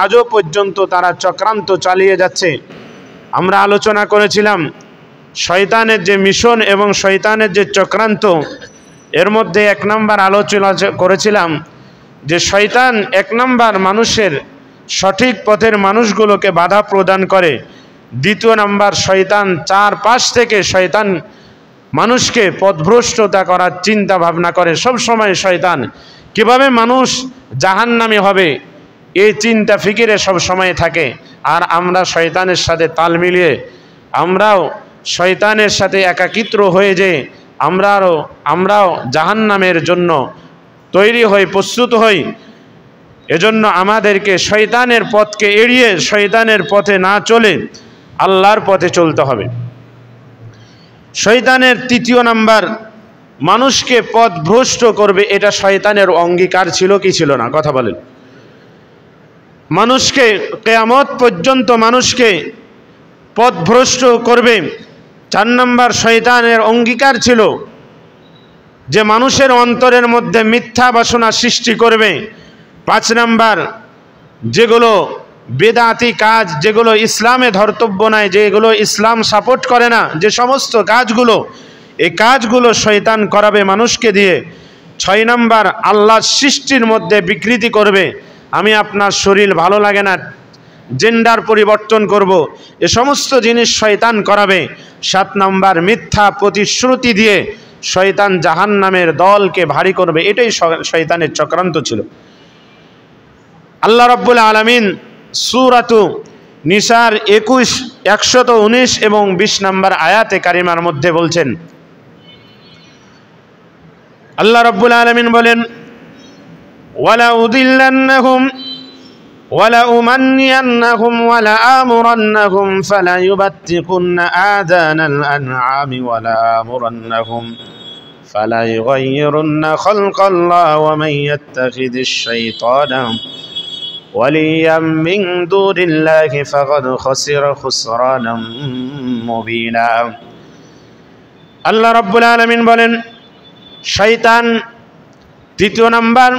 আজও পর্যন্ত তারা চক্রান্ত চালিয়ে যাচ্ছে। আমরা আলোচনা করেছিলাম শয়তানের যে মিশন এবং শয়তানের যে চক্রান্ত, এর মধ্যে এক নাম্বার আলোচনা করেছিলাম যে শয়তান এক নাম্বার মানুষের সঠিক পথের মানুষগুলোকে বাধা প্রদান করে। দ্বিতীয় নাম্বার শয়তান চারপাশ থেকে শয়তান মানুষকে পথভ্রষ্টতা করার চিন্তা ভাবনা করে। সব সময় শয়তান কিভাবে মানুষ জাহান্নামী হবে এই চিন্তা ফিকিরে সব সময় থাকে। আর আমরা শয়তানের সাথে তাল মিলিয়ে আমরাও শয়তানের সাথে একাকিত্র হয়ে যে আমরাও জাহান্নামের জন্য তৈরি হই, প্রস্তুত হই। এজন্য আমাদেরকে শয়তানের পথকে এড়িয়ে শয়তানের পথে না চলে আল্লাহর পথে চলতে হবে। শয়তানের তৃতীয় নাম্বার মানুষকে পথভ্রষ্ট করবে, এটা শয়তানের অঙ্গীকার ছিল কি ছিল না? কথা বলেন। মানুষকে কিয়ামত পর্যন্ত মানুষকে পথভ্রষ্ট করবে। 4 নাম্বার শয়তানের অঙ্গীকার ছিল যে মানুষের অন্তরের মধ্যে মিথ্যা বাসনা সৃষ্টি করবে। 5 নাম্বার যেগুলো বেদাতি কাজ, যেগুলো ইসলামে ধর্তব্য নয়, যেগুলো ইসলাম সাপোর্ট করে না, যে সমস্ত কাজগুলো, এই কাজগুলো শয়তান করাবে মানুষকে দিয়ে। 6 নাম্বার আল্লাহর সৃষ্টির মধ্যে বিকৃতি করবে। আমি আপনার শরীর ভালো লাগে না, জেন্ডার পরিবর্তন করব, এ সমস্ত জিনিস শয়তান করাবে। 7 নাম্বার মিথ্যা প্রতিশ্রুতি দিয়ে শয়তান জাহান্নামের দলকে ভারী করবে। এটাই শয়তানের চক্রান্ত ছিল। আল্লাহ রাব্বুল আলামিন সূরাতু নিসার 119 এবং 20 নাম্বার আয়াতে কারিমার মধ্যে বলছেন, আল্লাহ রাব্বুল আলামিন বলেন, ওয়ালা উদিল্লান্নাহুম ওয়ালা উমান্নিয়ান্নাহুম ওয়ালা আমুরান্নাহুম ফালা ইউবাত্তিকুন্না আযানাল আনআমি ওয়ালা আমুরান্নাহুম ফালা ইউগাইয়িরুন্না খালকাল্লাহি ওয়া মান ইয়াত্তাখিদিশ শাইতানা ওয়ালিয়াম মিন দুনিল্লাহি ফাকাদ খাসিরা খুসরানাম মুবিনা। আল্লাহ রাব্বুল আলামিন বলেন, শয়তান তৃতীয় নাম্বার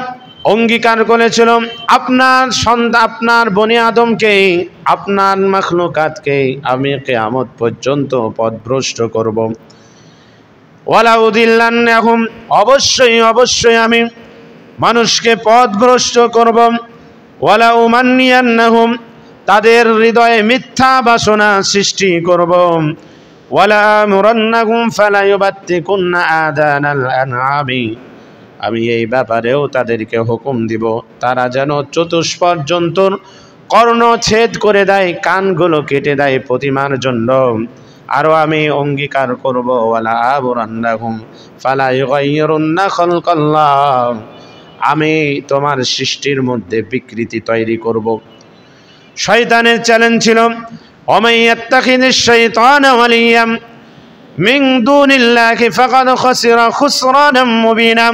অঙ্গীকার করেছিল আপনার বনি আদমকে, আপনার মাখলুকাতকে আমি কিয়ামত পর্যন্ত পথভ্রষ্ট করব। ওয়ালা উদিল্লান্নাহুম, অবশ্যই আমি মানুষকে পথভ্রষ্ট করব। ওয়ালা উমান্নিয়ান্নাহুম, তাদের হৃদয়ে মিথ্যা বাসনা সৃষ্টি করব। ওয়ালা আমুরান্নাহুম ফালা ইউবাত্তিকুন্না আযানাল আনআমি, আমি এই ব্যাপারেও তাদেরকে হুকুম দিব তারা যেন চতুষ্পদ জন্তুর কর্ণ ছেদ করে দেয়, কানগুলো কেটে দেয় প্রতিমার জন্য। আরও আমি অঙ্গীকার করব, ওয়ালা আবরান্নাহুম ফালা ইউগাইয়িরুন্না খালকাল্লাহ, আমি তোমার সৃষ্টির মধ্যে বিকৃতি তৈরি করব। শয়তানের চ্যালেঞ্জ ছিল, ওয়ামান ইয়াত্তাখিদিশ শাইতানা ওয়ালিয়াম মিন দুনিল্লাহি ফাকাদ খাসিরা খুসরানাম মুবিনা।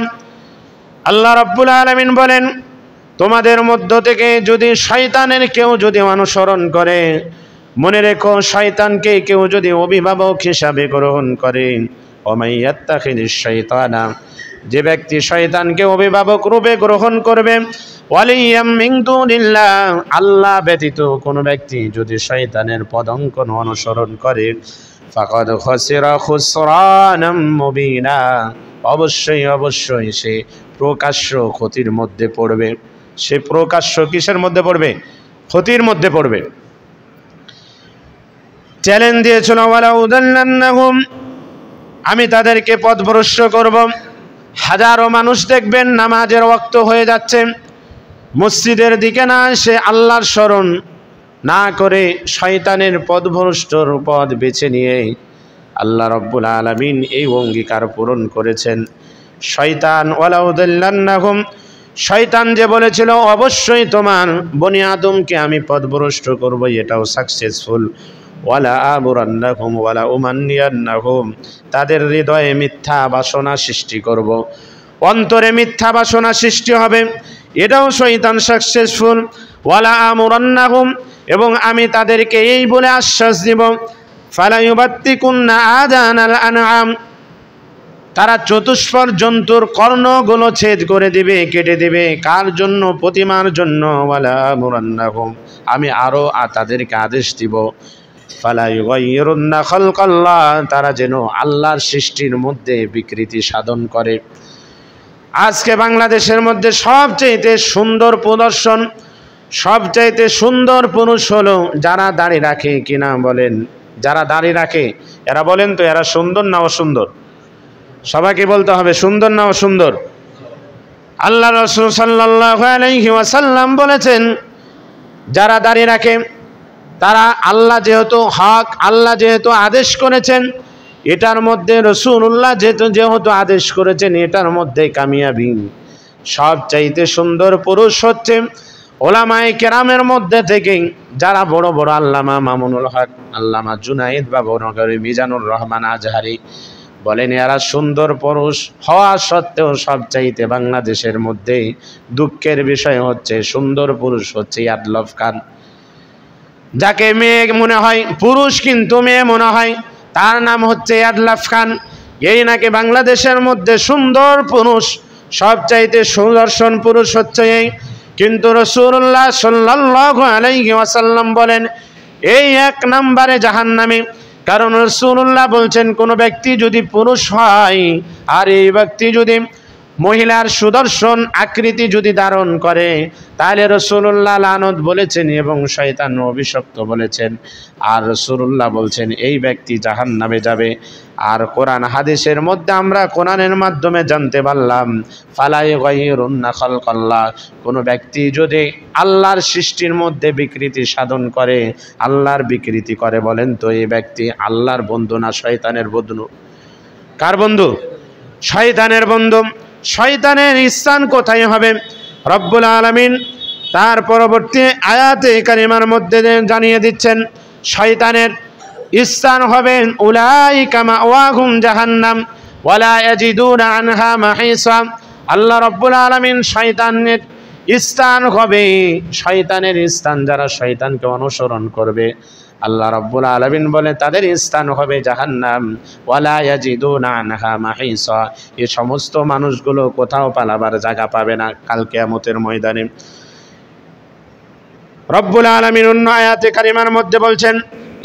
আল্লাহ রাব্বুল আলামিন বলেন, তোমাদের মধ্য থেকে যদি শয়তানের কেউ যদি অনুসরণ করে, মনে রেখো শয়তানকে কেউ যদি অভিভাবক হিসাবে গ্রহণ করে, ওয়ামান ইয়াত্তাখিদিশ শাইতানা, যে ব্যক্তি শয়তানকে অভিভাবক রূপে গ্রহণ করবে, ওয়ালিয়াম মিন দুনিল্লাহ, আল্লাহ ব্যতীত কোনো ব্যক্তি যদি শয়তানের পদাঙ্কন অনুসরণ করে, ফাকাদ খাসিরা খুসরানাম মুবিনা, অবশ্যই সে প্রকাশ্য ক্ষতির মধ্যে পড়বে। সে প্রকাশ্য কিসের মধ্যে পড়বে? ক্ষতির মধ্যে পড়বে। চ্যালেঞ্জ দিয়েছিল, ওয়ালা উদাল্লান্নাহুম, আমি তাদেরকে পথভ্রষ্ট করব। হাজারো মানুষ দেখবেন নামাজের ওয়াক্ত হয়ে যাচ্ছে, মসজিদের দিকে না এসে আল্লাহর স্মরণ না করে শয়তানের পথভ্রষ্টর পথ বেছে নিয়ে আল্লাহ রাব্বুল আলামিন এই অঙ্গীকার পূরণ করেছেন। শয়তান ওয়ালা উদাল্লান্নাহুম, শয়তান যে বলেছিল অবশ্যই তোমার বনি আদমকে আমি পথভ্রষ্ট করব, এটাও সাকসেসফুল। ওয়ালা আমুরান্নাহুম ওয়ালা উমান্নিয়ান্নাহুম, তাদের হৃদয়ে মিথ্যা বাসনা সৃষ্টি করব, অন্তরে মিথ্যা বাসনা সৃষ্টি হবে, এটাও শয়তান সাকসেসফুল। ওয়ালা আমুরান্নাহুম, এবং আমি তাদেরকে এই বলে আশ্বাস দিব, ফালা ইউবাত্তিকুন্না আযানাল আনআম, তারা চতুষ্পদ জন্তুর কর্ণগুলো ছেদ করে দিবে, কেটে দিবে। কার জন্য? প্রতিমার জন্য। ওয়ালা মুরান্নাহুম, আমি আরো তাদেরকে আদেশ দিব, ফালা ইউগাইয়িরুন্না খালকাল্লাহ, তারা যেন আল্লাহর সৃষ্টির মধ্যে বিকৃতি সাধন করে। আজকে বাংলাদেশের মধ্যে সবচেয়ে সুন্দর প্রদর্শন, সবচাইতে সুন্দর পুরুষ হলো যারা দাড়ি রাখে। কিনা বলেন? যারা দাড়ি রাখে এরা, বলেন তো এরা সুন্দর না অসুন্দর? সবাইকে বলতে হবে সুন্দর না অসুন্দর? আল্লাহ রাসূল সাল্লাল্লাহু আলাইহি ওয়াসাল্লাম বলেছেন, যারা দাড়ি রাখে তারা, আল্লাহ যেহেতু হক, আল্লাহ যেহেতু আদেশ করেছেন, এটার মধ্যে রাসূলুল্লাহ যেহেতু আদেশ করেছেন, এটার মধ্যে কামিয়াবি। সবচাইতে সুন্দর পুরুষ হচ্ছে ওলামায়ে কেরামের মধ্যে থেকে যারা বড় বড় আল্লামা মামুনুল হক, আল্লামা জুনাইদ বা বনগরী মিজানুর রহমান আজহারি বলেন, এরা সুন্দর পুরুষ হওয়া সত্ত্বেও সবচাইতে বাংলাদেশের মধ্যে দুঃখের বিষয় হচ্ছে সুন্দর পুরুষ হচ্ছে ইয়াদলফ খান। যাকে মেয়ে মনে হয়, পুরুষ কিন্তু মেয়ে মনে হয়, তার নাম হচ্ছে ইয়াদলফ খান। এই নাকি বাংলাদেশের মধ্যে সুন্দর পুরুষ, সবচাইতে সুদর্শন পুরুষ হচ্ছে এই। কিন্তু রাসূলুল্লাহ সাল্লাল্লাহু আলাইহি ওয়াসাল্লাম বলেন, এই 1 নম্বরে জাহান্নামী। কারণ রাসূলুল্লাহ বলছেন, কোনো ব্যক্তি যদি পুরুষ হয় আর এই ব্যক্তি যদি মহিলার সুদর্শন আকৃতি যদি ধারণ করে, তাহলে রাসূলুল্লাহ লানত বলেছেন এবং শয়তান অভিশপ্ত বলেছেন। আর রাসূলুল্লাহ বলছেন এই ব্যক্তি জাহান্নামে যাবে। আর কোরআন হাদিসের মধ্যে আমরা কোরআনের মাধ্যমে জানতে পারলাম, ফালা ইউগাইয়িরুন্না খালকাল্লাহ, কোনো ব্যক্তি যদি আল্লাহর সৃষ্টির মধ্যে বিকৃতি সাধন করে, আল্লাহর বিকৃতি করে, বলেন তো এই ব্যক্তি আল্লাহর বন্ধু না শয়তানের বন্ধু? কার বন্ধু? শয়তানের বন্ধু। শয়তানের স্থান কোথায় হবে? রব্বুল আলামিন তার পরবর্তী আয়াতে কারিমার মধ্যে জানিয়ে দিচ্ছেন, শয়তানের স্থান হবে উলাইকা মাওয়াহুম জাহান্নাম ওয়ালা ইয়াজিদুনা আনহা মাহিসা। আল্লাহ রব্বুল আলামিন শয়তানের স্থান হবে, শয়তানের স্থান যারা শয়তানকে অনুসরণ করবে, আল্লাহ রাব্বুল আলামিন বলে তাদের স্থান হবে জাহান্নাম। ওয়ালা ইয়াজিদুনা আনহা মাহিসা, এই সমস্ত মানুষগুলো কোথাও পালাবার জায়গা পাবে না কাল কিয়ামতের ময়দানে। রব্বুল আলামিন অন্য আয়াতে কারিমার মধ্যে বলছেন,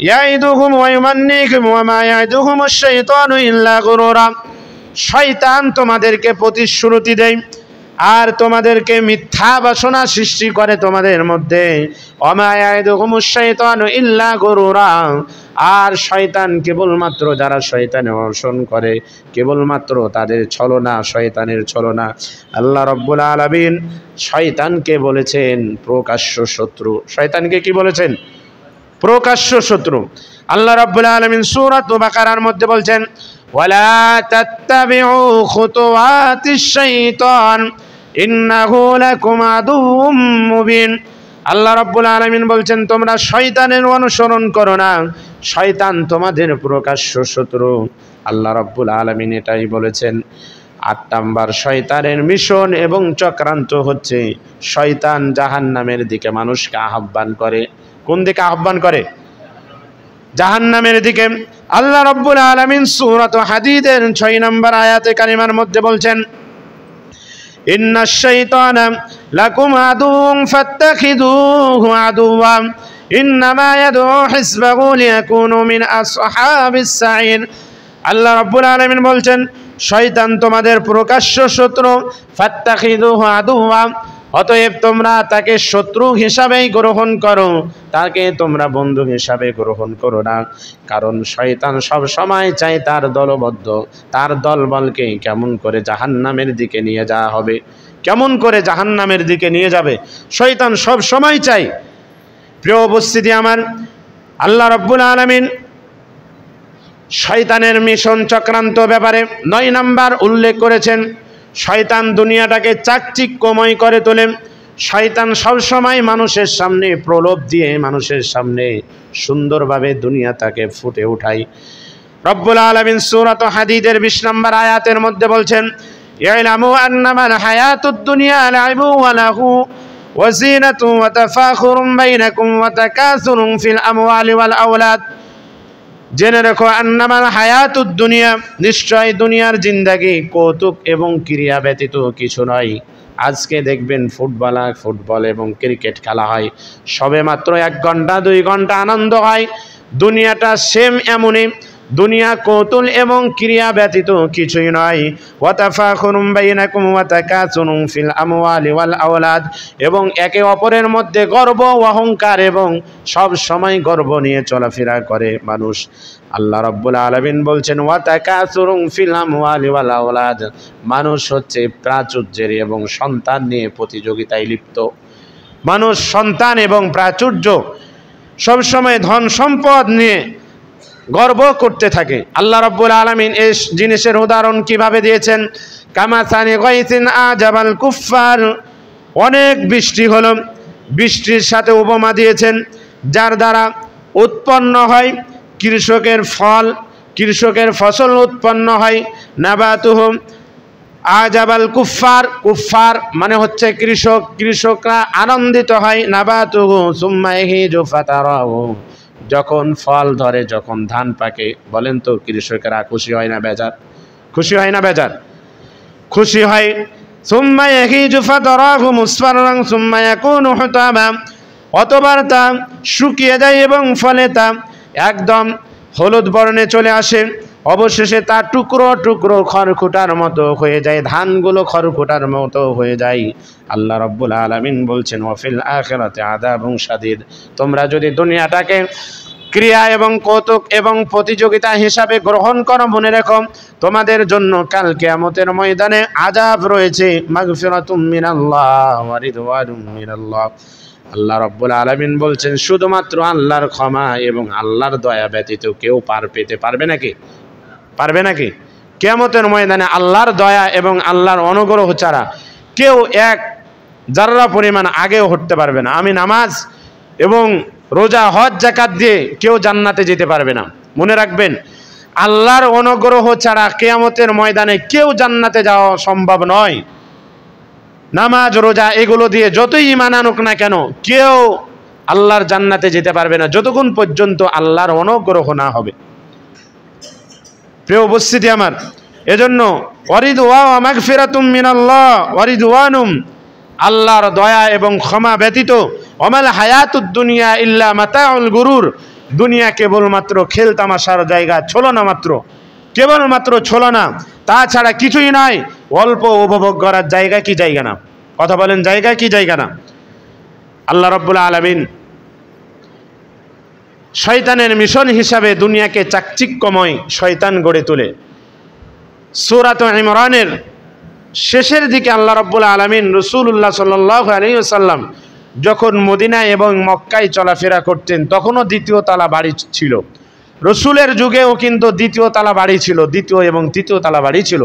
ইয়াইদুহুম ওয়া ইউমান্নিকুম ওয়া মা ইয়াইদুহুমুশ শাইতানু ইল্লা গুরুরা। শয়তান তোমাদেরকে প্রতিশ্রুতি দেয় আর তোমাদেরকে মিথ্যা বাসনা সৃষ্টি করে তোমাদের মধ্যে। ওয়া মা ইয়াইদুহুমুশ শাইতানু ইল্লা গুরুরা, আর শয়তান কেবলমাত্র যারা শয়তানের অনুসরণ করে কেবলমাত্র তাদের ছলনা, শয়তানের ছলনা। আল্লাহ রাব্বুল আলামিন শয়তানকে বলেছেন প্রকাশ্য শত্রু। শয়তানকে কি বলেছেন? প্রকাশ্য শত্রু। আল্লাহ রাব্বুল আলামিন সূরা বাকারার মধ্যে বলছেন, ওয়ালা তাত্তাবিউ খুতুওয়াতিশ শাইতান ইন্নাহু লাকুম আদুউম মুবিন। আল্লাহ রাব্বুল আলামিন বলছেন, তোমরা শয়তানের অনুসরণ করো না, শয়তান তোমাদের প্রকাশ্য শত্রু। আল্লাহ রাব্বুল আলামিন এটাই বলেছেন। 8 নাম্বার শয়তানের মিশন এবং চক্রান্ত হচ্ছে, শয়তান জাহান্নামের দিকে মানুষকে আহ্বান করে। কোন দিকে আহ্বান করে? জাহান্নামের দিকে। আল্লাহ রাব্বুল আলামিন সূরা হাদীদের 6 নম্বর আয়াতে কারিমার মধ্যে বলছেন, ইন্নাশ শাইতানা লাকুম আদুউন ফাত্তাখিযুহু আদুওয়া ইন্নামা ইয়াদউ হিসবাহু লিয়াকুনু মিন আসহাবিস সাঈর। আল্লাহ রাব্বুল আলামিন বলছেন, শয়তান তোমাদের প্রকাশ্য শত্রু, ফাত্তাখিযুহু আদুওয়া, অতএব তোমরা তাকে শত্রু হিসাবেই গ্রহণ করো, তাকে তোমরা বন্ধু হিসাবে গ্রহণ করো না। কারণ শয়তান সব সময় চায় তার দলবদ্ধ, তার দলবলকে কেমন করে জাহান্নামের দিকে নিয়ে যাওয়া হবে, কেমন করে জাহান্নামের দিকে নিয়ে যাবে, শয়তান সব সময় চায়। প্রিয় উপস্থিতি আমার, আল্লাহ রাব্বুল আলামিন শয়তানের মিশন চক্রান্ত ব্যাপারে 9 নাম্বার উল্লেখ করেছেন। শয়তান দুনিয়াটাকে চাকচিক্যময় করে তোলে। শয়তান সবসময় মানুষের সামনে প্রলোভ দিয়ে মানুষের সামনে সুন্দরভাবে দুনিয়াটাকে ফুটে উঠায়। রব্বুল আলামিন সূরা হাদীদের 20 নম্বর আয়াতের মধ্যে বলছেন, ইয়ালামু আন্নামাল হায়াতুদ দুনিয়া লাইবু ওয়া লাহু ওয়া যিনাতু ওয়া তাফাখুরুম বাইনাকুম ওয়া তাকাসুরুম ফিল আমওয়ালি ওয়াল আওলাদ জেনে রেখো আন্নামাল হায়াতুদ দুনিয়া, নিশ্চয় দুনিয়ার জিন্দাগি কৌতুক এবং ক্রিয়া ব্যতীত কিছু নয়। আজকে দেখবেন ফুটবল এবং ক্রিকেট খেলা হয়, সবে মাত্র 1 ঘন্টা 2 ঘন্টা আনন্দ হয়। দুনিয়াটা সেম এমনই, দুনিয়া কৌতুক এবং ক্রিয়া ব্যতীত কিছুই নয়। ওয়াতাফাখুরুম বাইনাকুম ওয়া তাকাসুরুম ফিল আমওয়ালি ওয়াল আওলাদ, এবং একে অপরের মধ্যে গর্ব অহংকার এবং সব সময় গর্ব নিয়ে চলাফেরা করে মানুষ। আল্লাহ রাব্বুল আলামিন বলছেন ওয়া তাকাসুরুম ফিল আমওয়ালি ওয়াল আওলাদ, মানুষ হচ্ছে প্রাচুর্যের এবং সন্তান নিয়ে প্রতিযোগিতায় লিপ্ত। মানুষ সন্তান এবং প্রাচুর্য সব সময় ধন সম্পদ নিয়ে গর্ব করতে থাকে। আল্লাহ রাব্বুল আলামিন এই জিনিসের উদাহরণ কিভাবে দিয়েছেন, কামাসানি গাইসিন আজাবাল কুফফার, অনেক বৃষ্টি হলো, বৃষ্টির সাথে উপমা দিয়েছেন যার দ্বারা উৎপন্ন হয় কৃষকের ফসল উৎপন্ন হয়। নাবাতুহুম আজাবাল কুফফার মানে হচ্ছে কৃষকরা আনন্দিত হয়। নাবাতুহু সুম্মা ইয়াহিজু ফাতারাহু, যখন ফল ধরে, যখন ধান পাকে, বলেন তো কৃষকেরা খুশি হয় না বেজার? খুশি হয় না বেজার? খুশি হয়। সুম্মা ইয়াহিজু ফাতারাহু মুসফাররান সুম্মা ইয়াকুনু হুতাবা, অতবার তা শুকিয়ে যায় এবং ফলে তা একদম হলুদ বর্ণে চলে আসে, অবশেষে তা টুকরো টুকরো খড়কুটার মতো হয়ে যায়, ধানগুলো খড়কুটার মতো হয়ে যায়। আল্লাহ রাব্বুল আলামিন বলছেন ওয়াফিল আখিরাতি আযাবুন শাদীদ, তোমরা যদি দুনিয়াটাকে ক্রিয়া এবং কৌতুক এবং প্রতিযোগিতা হিসাবে গ্রহণ করো, মনে রেখো তোমাদের জন্য কাল কিয়ামতের ময়দানে আযাব রয়েছে। মাগফিরাতুম মিনাল্লাহ ওয়া রিদওয়ানুম মিনাল্লাহ। আল্লাহ রাব্বুল আলামিন বলছেন শুধুমাত্র আল্লাহর ক্ষমা এবং আল্লাহর দয়া ব্যতীত কেউ পার পেতে পারবে নাকি? পারবে নাকি? কিয়ামতের ময়দানে আল্লাহর দয়া এবং আল্লাহর অনুগ্রহ ছাড়া কেউ এক যাররা পরিমাণ আগেও হতে পারবে না। আমি নামাজ এবং রোজা হজ যাকাত দিয়ে কেউ জান্নাতে যেতে পারবে না। মনে রাখবেন, আল্লাহর অনুগ্রহ ছাড়া কিয়ামতের ময়দানে কেউ জান্নাতে যাওয়া সম্ভব নয়। নামাজ রোজা এগুলো দিয়ে যতই ঈমান আনুক না কেন, কেউ আল্লাহর জান্নাতে যেতে পারবে না যতক্ষণ পর্যন্ত আল্লাহর অনুগ্রহ না হবে। প্রিয় উপস্থিতি আমার, এজন্য ওয়ারিদওয়া মাগফিরাতুম মিনাল্লাহ ওয়ারিদওয়ানুম, আল্লাহর দয়া এবং ক্ষমা ব্যতীত ওমাল হায়াতুদ দুনিয়া ইল্লা মাতাউল গুরুর, দুনিয়া কেবলমাত্র খেল তামাশার জায়গা, ছলনা মাত্র, কেবলমাত্র ছলনা, তাছাড়া কিছুই নয়। অল্প উপভোগ করার জায়গা কি জায়গা না? কথা বলেন, জায়গা কি জায়গা না? আল্লাহ রাব্বুল আলামিন শয়তানের মিশন হিসাবে দুনিয়াকে চাকচিক্যময় শয়তান গড়ে তোলে। সূরা ইমরানের শেষের দিকে আল্লাহ রাব্বুল আলামিন রাসূলুল্লাহ সাল্লাল্লাহু আলাইহি ওয়াসাল্লাম যখন মদিনায় এবং মক্কায় চলাফেরা করতেন, তখনও দ্বিতীয় তালা বাড়ি ছিল। রসুলের যুগেও কিন্তু দ্বিতীয় তালা বাড়ি ছিল, দ্বিতীয় এবং তৃতীয় তালা বাড়ি ছিল।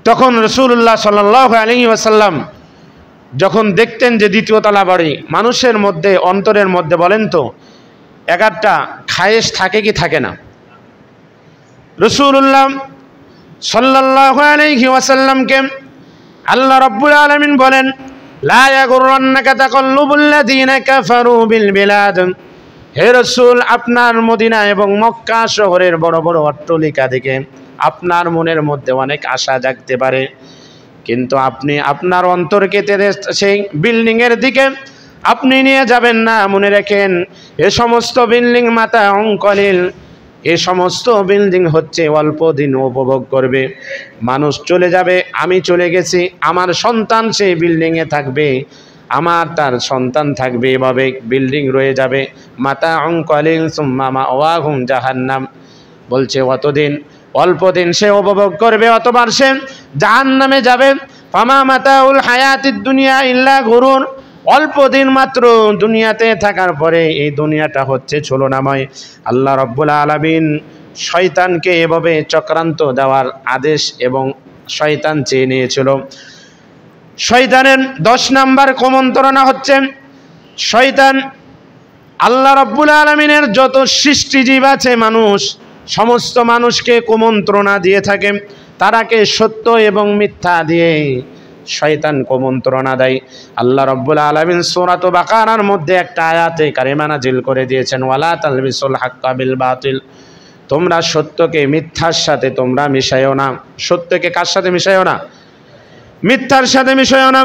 তখন রাসূলুল্লাহ সাল্লাল্লাহু আলাইহি ওয়াসাল্লাম যখন দেখতেন যে দ্বিতীয় তালা বাড়ি, মানুষের মধ্যে অন্তরের মধ্যে বলেন তো একটা খায়েশ থাকে কি থাকে না? রাসূলুল্লাহ সাল্লাল্লাহু আলাইহি ওয়াসাল্লামকে আল্লাহ রাব্বুল আলামিন বলেন লা ইয়াগুররান্নাকা তাকাল্লুবুল্লাযীনা কাফারু বিল বিলাদ, হে রাসূল, আপনার মদিনা এবং মক্কা শহরের বড় বড় অট্টালিকা দেখে আপনার মনের মধ্যে অনেক আশা জাগতে পারে, কিন্তু আপনি আপনার অন্তরকে সেই বিল্ডিংয়ের দিকে আপনি নিয়ে যাবেন না। মনে রাখেন, এ সমস্ত বিল্ডিং মাতাউন কলিল, এ সমস্ত বিল্ডিং হচ্ছে অল্প দিন উপভোগ করবে, মানুষ চলে যাবে, আমি চলে গেছি, আমার সন্তান সেই বিল্ডিংয়ে থাকবে, তার সন্তান থাকবে, এভাবে বিল্ডিং রয়ে যাবে। মাতাউন কলিল সুম্মা মাওয়াহুম জাহান্নাম, বলছে অতদিন অল্প দিন সে উপভোগ করবে, অতবার সে জাহান্নামে যাবে। ফামা মাতাউল হায়াতিদ দুনিয়া ইল্লা গুরুর, অল্প দিন মাত্র দুনিয়াতে থাকার পরে এই দুনিয়াটা হচ্ছে ছলনাময়। আল্লাহ রাব্বুল আলামিন শয়তানকে এভাবে চক্রান্ত দেওয়ার আদেশ এবং শয়তান চেয়ে নিয়েছিল। শয়তানের 10 নাম্বার কুমন্ত্রণা হচ্ছে, শয়তান আল্লাহ রাব্বুল আলামিনের যত সৃষ্টিজীব আছে মানুষ, সমস্ত মানুষকে কুমন্ত্রণা দিয়ে থাকে, তারাকে সত্য এবং মিথ্যা দিয়ে শয়তান কুমন্ত্রণা দেয়। আল্লাহ রাব্বুল আলামিন সূরাত বাকারার মধ্যে একটা আয়াতে কারিমা নাজিল করে দিয়েছেন, ওয়ালা তালবিসুল হাক্কা বিল বাতিল, তোমরা সত্যকে মিথ্যার সাথে তোমরা মিশাইও না। সত্যকে কার সাথে মিশাইও না? মিথ্যার সাথে মিশাইও না।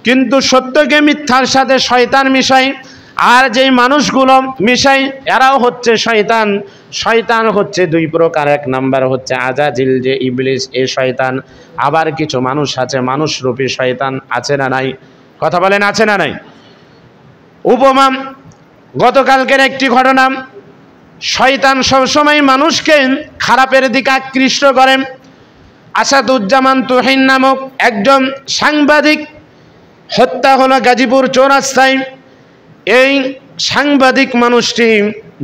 কিন্তু সত্যকে মিথ্যার সাথে শয়তান মিশায়, আর যেই মানুষগুলো মিশায় এরাও হচ্ছে শয়তান। শয়তান হচ্ছে দুই প্রকার, এক নাম্বার হচ্ছে আজাজিল, যে ইবলিস, এ শয়তান। আবার কিছু মানুষ আছে মানুষরূপী শয়তান, আছে না নাই? কথা বলেন, আছে না নাই? উপমা, গতকালকের একটি ঘটনা। শয়তান সবসময় মানুষকে খারাপের দিকে আকৃষ্ট করেন। আসাদুজ্জামান তুহিন নামক একজন সাংবাদিক হত্যা হলো গাজীপুর চৌরাস্তায়। এই সাংবাদিক মানুষটি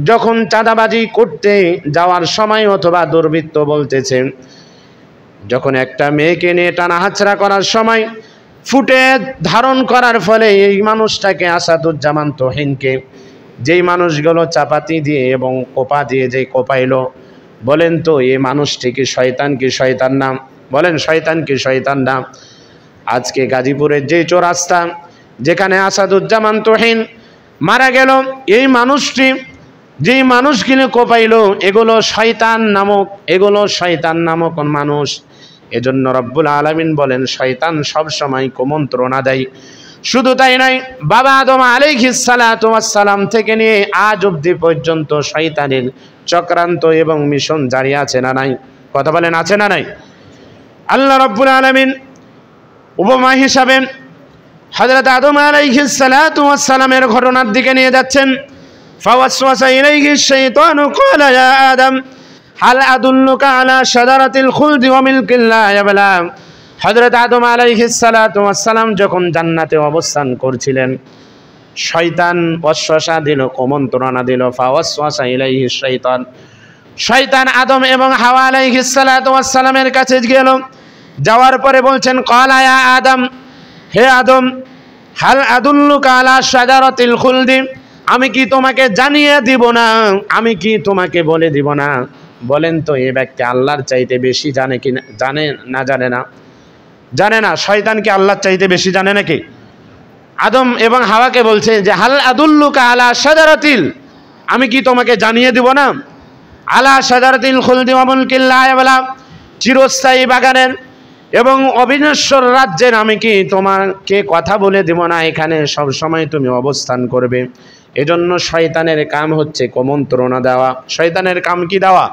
যখন চাঁদাবাজি করতে যাওয়ার সময়, অথবা দুর্বৃত্ত বলতেছে, যখন একটা মেয়েকে নিয়ে টানাহাচড়া করার সময় ফুটে ধারণ করার ফলে এই মানুষটাকে, আসাদুজ্জামান তুহিনকে, যেই মানুষগুলো চাপাতি দিয়ে এবং কোপা দিয়ে যে কোপাইলো, বলেন তো এই মানুষটি কি শয়তান কি শয়তান না? বলেন, শয়তান কি শয়তান না? আজকে গাজীপুরের যে চৌরাস্তা যেখানে আসাদুজ্জামান তুহিন মারা গেল, এই মানুষটি যেই মানুষগুলো কোপাইলো এগুলো শয়তান নামক মানুষ। এজন্য রব্বুল আলামিন বলেন শয়তান সব সময় কুমন্ত্রণা দেয়। শুধু তাই নয়, বাবা আদম আলাইহিস সালাতু ওয়াস সালাম থেকে নিয়ে আজ অবধি পর্যন্ত শয়তানের চক্রান্ত এবং মিশন জারি আছে না নাই? কথা বলেন, আছে না নাই? আল্লাহ রাব্বুল আলামিন উপমা হিসাবে হযরত আদম আলাইহিস সালাতু ওয়াস সালামের ঘটনার দিকে নিয়ে যাচ্ছেন। ফাওয়াসওয়াসা ইলাইহিশ শাইতানু ক্বালা ইয়া আদম হাল আদুল্লুকা আলা শাজারাতিল খুলদি ওয়া মিলকিন লা ইয়াবলা। হযরত আদম আলাইহিস সালাতু ওয়াস সালাম যখন জান্নাতে অবস্থান করছিলেন, শয়তান ওয়াসওয়াসা দিল, কুমন্ত্রণা দিল। ফাওয়াসওয়াসা ইলাইহিশ শাইতান, শয়তান আদম এবং হাওয়া আলাইহিস সালাতু ওয়াস সালামের কাছে গেল। যাওয়ার পরে বলছেন, ক্বালা ইয়া আদম, হে আদম, হাল আদুল্লুকা আলা শাজারাতিল খুলদি, আমি কি তোমাকে জানিয়ে দিব না? আমি কি তোমাকে বলে দিব না? বলেন তো এই ব্যক্তি আল্লাহর চাইতে বেশি জানে কি না? জানে না? জানে না? জানে না। শয়তান কি আল্লাহর চাইতে বেশি জানে নাকি? আদম এবং হাওয়াকে বলছে যে হাল আদুল্লুকা আলা শাজারাতিল, আমি কি তোমাকে জানিয়ে দিব না? আলা শাজারাতিল খুলদি ওয়া মুলকিন লা ইয়াবলা, চিরস্থায়ী বাগানের এবং অবিনশ্বর রাজ্যের আমি কি তোমাকে কথা বলে দিব না? এখানে সব সময় তুমি অবস্থান করবে। এজন্য শয়তানের কাম হচ্ছে কুমন্ত্রণা দেওয়া। শয়তানের কাম কি দেওয়া?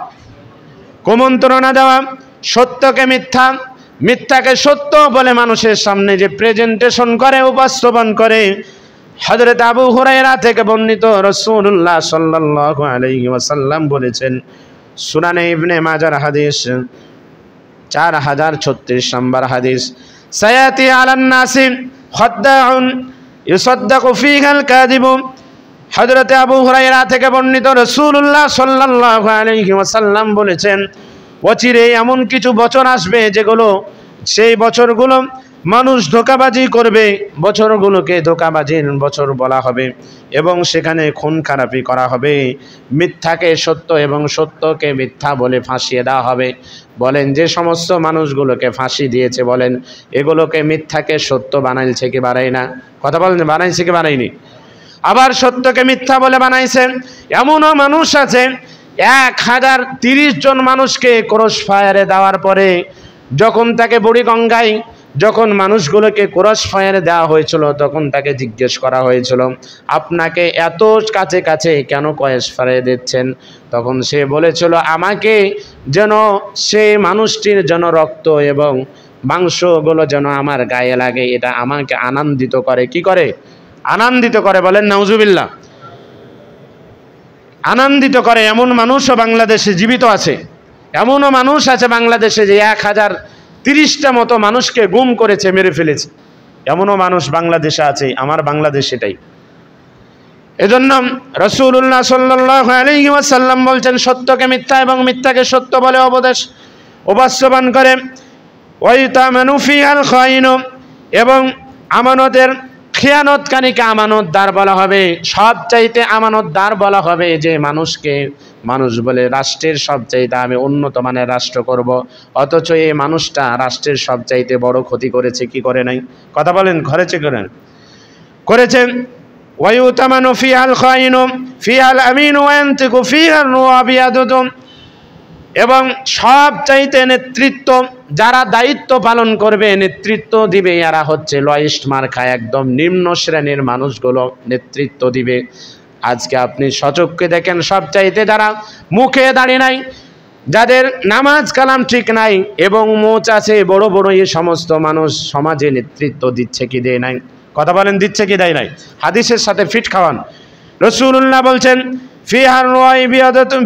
কুমন্ত্রণা দেওয়া। সত্যকে মিথ্যা, মিথ্যাকে সত্য বলে মানুষের সামনে যে প্রেজেন্টেশন করে, উপস্থাপন করে। হযরত আবু হুরায়রা থেকে বর্ণিত, রাসূলুল্লাহ সাল্লাল্লাহু আলাইহি ওয়াসাল্লাম বলেছেন, সুনানে ইবনে মাজার হাদিস 4036 নম্বর হাদিস, সায়াতি আলান নাসি খাদ্দাউন ইউসাদ্দাকু ফীহাল কাযিবু। হযরত আবু হুরায়রা থেকে বর্ণিত, রাসূলুল্লাহ সাল্লাল্লাহু আলাইহি ওয়াসাল্লাম বলেছেন, অচিরে এমন কিছু বছর আসবে যেগুলো, সেই বছরগুলো মানুষ ধোঁকাবাজি করবে, বছরগুলোকে ধোঁকাবাজির বছর বলা হবে এবং সেখানে খুন খারাপি করা হবে, মিথ্যাকে সত্য এবং সত্যকে মিথ্যা বলে ফাঁসিয়ে দেওয়া হবে। বলেন, যে সমস্ত মানুষগুলোকে ফাঁসি দিয়েছে, বলেন এগুলোকে মিথ্যাকে সত্য বানাইছে কি বানাই না? কথা বলেন, বানাইছে কি বানাইনি? আবার সত্যকে মিথ্যা বলে বানাইছে। এমনও মানুষ আছে 1030 জন মানুষকে ক্রস ফায়ারে দেওয়ার পরে, যখন তাকে বুড়িগঙ্গায় যখন মানুষগুলোকে ক্রস ফায়ারে দেওয়া হয়েছিল, তখন তাকে জিজ্ঞেস করা হয়েছিল, আপনাকে এত কাছে কাছে কেন ক্রস ফায়ারে দিচ্ছেন? তখন সে বলেছিল, আমাকে যেন সেই মানুষটির যেন রক্ত এবং মাংসগুলো যেন আমার গায়ে লাগে, এটা আমাকে আনন্দিত করে। কি করে? আনন্দিত করে। বলেন নাউজুবিল্লাহ। আনন্দিত করে। এমন মানুষও বাংলাদেশে জীবিত আছে। এমনও মানুষ আছে বাংলাদেশে যে 1030টা মতো মানুষকে গুম করেছে, মেরে ফেলেছে। এমনও মানুষ বাংলাদেশে আছে। আমার বাংলাদেশ এটাই। এজন্য রাসূলুল্লাহ সাল্লাল্লাহু আলাইহি ওয়াসাল্লাম বলছেন, সত্যকে মিথ্যা এবং মিথ্যাকে সত্য বলে উপস্থাপন করে। ওয়াইতামানু ফিহাল খাইনু, এবং আমানতের খিয়ানতকারীকে আমানতদার বলা হবে, সবচাইতে আমানতদার বলা হবে যে মানুষকে মানুষ বলে রাষ্ট্রের সবচাইতে আমি উন্নত মানের রাষ্ট্র করব, অথচ এই মানুষটা রাষ্ট্রের সবচাইতে বড় ক্ষতি করেছে কি করে নাই? কথা বলেন, করেছেন। ওয়ায়ুতামানু ফিহাল খাইনু ফিহাল আমিনু ওয়ান্তিকু ফিহার রুয়াবিয়াদুতুম, এবং সবচাইতে নেতৃত্ব যারা দায়িত্ব পালন করবে, নেতৃত্ব দিবে, এরা হচ্ছে লয়েস্ট মার্কা, একদম নিম্ন শ্রেণীর মানুষগুলো নেতৃত্ব দিবে। আজকে আপনি সচক্ষে দেখেন সবচাইতে যারা মুখে দাঁড়িয়ে নাই, যাদের নামাজ কালাম ঠিক নাই এবং মোচ আছে বড় বড়, এই সমস্ত মানুষ সমাজে নেতৃত্ব দিচ্ছে কি দেয় নাই? কথা বলেন, দিচ্ছে কি দেয় নাই? হাদিসের সাথে ফিট খাওয়ান। রাসূলুল্লাহ বলছেন ফিহার রুয়াই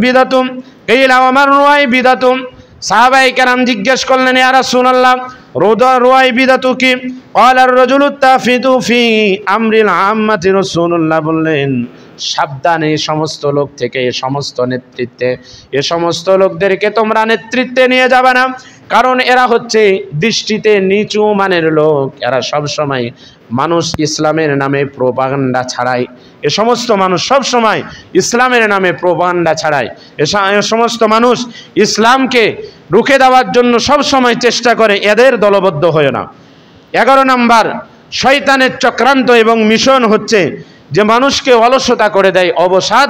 বিদাতুম কিলা ওয়ামার রুয়াই বিদাতুম। সাহাবায়ে কেরাম জিজ্ঞেস করলেন, ইয়া রাসূলুল্লাহ, রুয়াই বিদাতু কি? ক্বালা আর-রাজুলু তাফিতু ফি আমরিল আম্মাতি। রাসূলুল্লাহ বললেন, সাবধান এই সমস্ত লোক থেকে, এই সমস্ত নেতৃত্বে, এ সমস্ত লোকদেরকে তোমরা নেতৃত্বে নিয়ে যাবে না, কারণ এরা হচ্ছে দৃষ্টিতে নিচু মানের লোক। এরা সবসময় মানুষ ইসলামের নামে প্রোপাগান্ডা ছাড়ায়, এ সমস্ত মানুষ সবসময় ইসলামের নামে প্রোপাগান্ডা ছাড়ায়, এ সমস্ত মানুষ ইসলামকে রুখে দেওয়ার জন্য সবসময় চেষ্টা করে, এদের দলবদ্ধ হয় না। 11 নম্বর শয়তানের চক্রান্ত এবং মিশন হচ্ছে যে মানুষকে অলসতা করে দেয়, অবসাদ